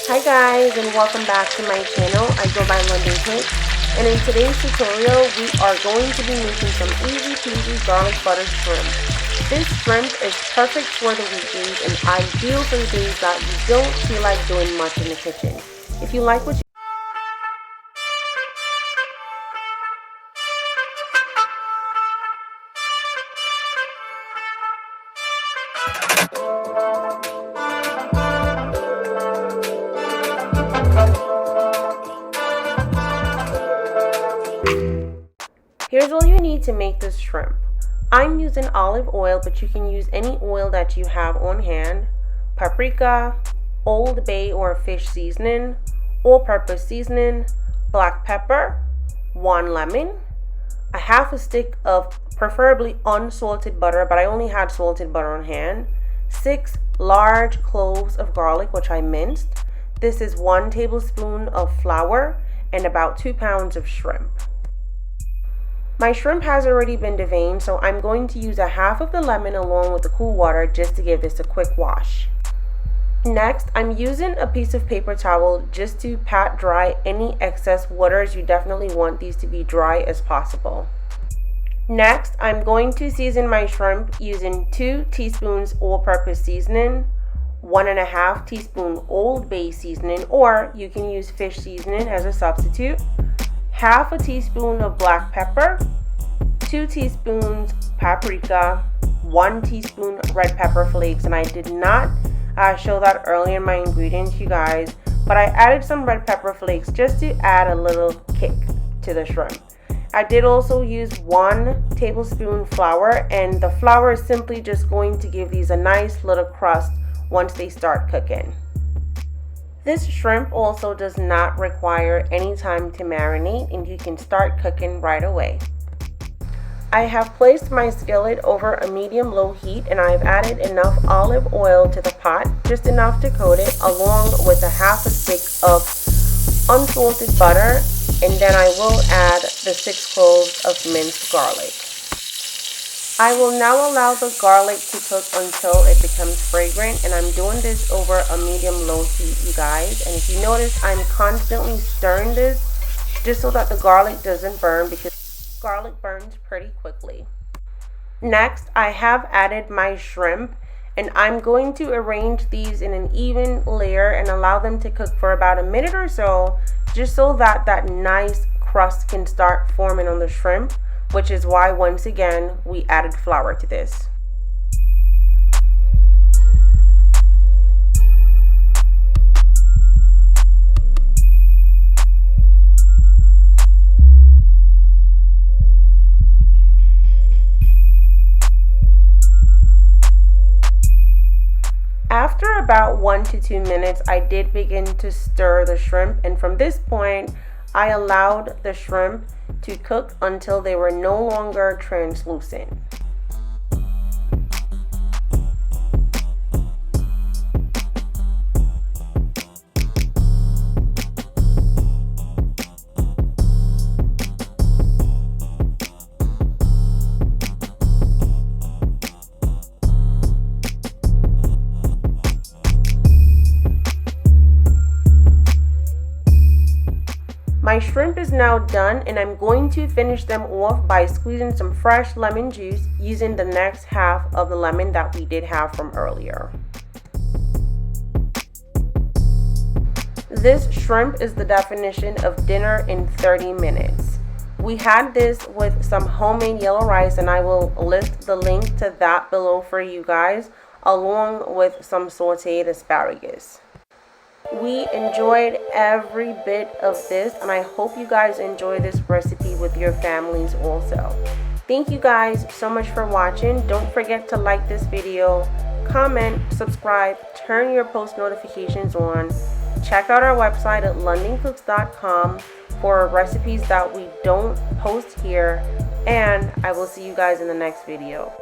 Hi guys, and welcome back to my channel. I go by Londoncookss, and in today's tutorial we are going to be making some easy peasy garlic butter shrimp. This shrimp is perfect for the weekdays and ideal for the days that you don't feel like doing much in the kitchen. If you like what you Here's all you need to make this shrimp. I'm using olive oil, but you can use any oil that you have on hand, paprika, Old Bay or fish seasoning, all-purpose seasoning, black pepper, 1 lemon, a half a stick of preferably unsalted butter, but I only had salted butter on hand, 6 large cloves of garlic, which I minced. This is 1 tablespoon of flour and about 2 pounds of shrimp. My shrimp has already been deveined, so I'm going to use a half of the lemon along with the cool water just to give this a quick wash. Next, I'm using a piece of paper towel just to pat dry any excess waters. You definitely want these to be dry as possible. Next, I'm going to season my shrimp using 2 teaspoons all-purpose seasoning, 1.5 teaspoon Old Bay seasoning, or you can use fish seasoning as a substitute, half a teaspoon of black pepper, 2 teaspoons paprika, 1 teaspoon red pepper flakes, and I did not show that earlier in my ingredients, you guys, but I added some red pepper flakes just to add a little kick to the shrimp. I did also use 1 tablespoon flour, and the flour is simply just going to give these a nice little crust once they start cooking. This shrimp also does not require any time to marinate, and you can start cooking right away. I have placed my skillet over a medium-low heat, and I've added enough olive oil to the pot, just enough to coat it, along with a half a stick of unsalted butter, and then I will add the 6 cloves of minced garlic. I will now allow the garlic to cook until it becomes fragrant, and I'm doing this over a medium-low heat, you guys. And if you notice, I'm constantly stirring this just so that the garlic doesn't burn, because garlic burns pretty quickly. Next, I have added my shrimp, and I'm going to arrange these in an even layer and allow them to cook for about a minute or so, just so that that nice crust can start forming on the shrimp, which is why, once again, we added flour to this. After about 1 to 2 minutes, I did begin to stir the shrimp, and from this point, I allowed the shrimp to cook until they were no longer translucent. My shrimp is now done, and I'm going to finish them off by squeezing some fresh lemon juice using the next half of the lemon that we did have from earlier. This shrimp is the definition of dinner in 30 minutes. We had this with some homemade yellow rice, and I will list the link to that below for you guys, along with some sauteed asparagus. We enjoyed every bit of this, and I hope you guys enjoy this recipe with your families also. Thank you guys so much for watching. Don't forget to like this video, comment, subscribe, turn your post notifications on. Check out our website at Londoncookss.com for recipes that we don't post here, and I will see you guys in the next video.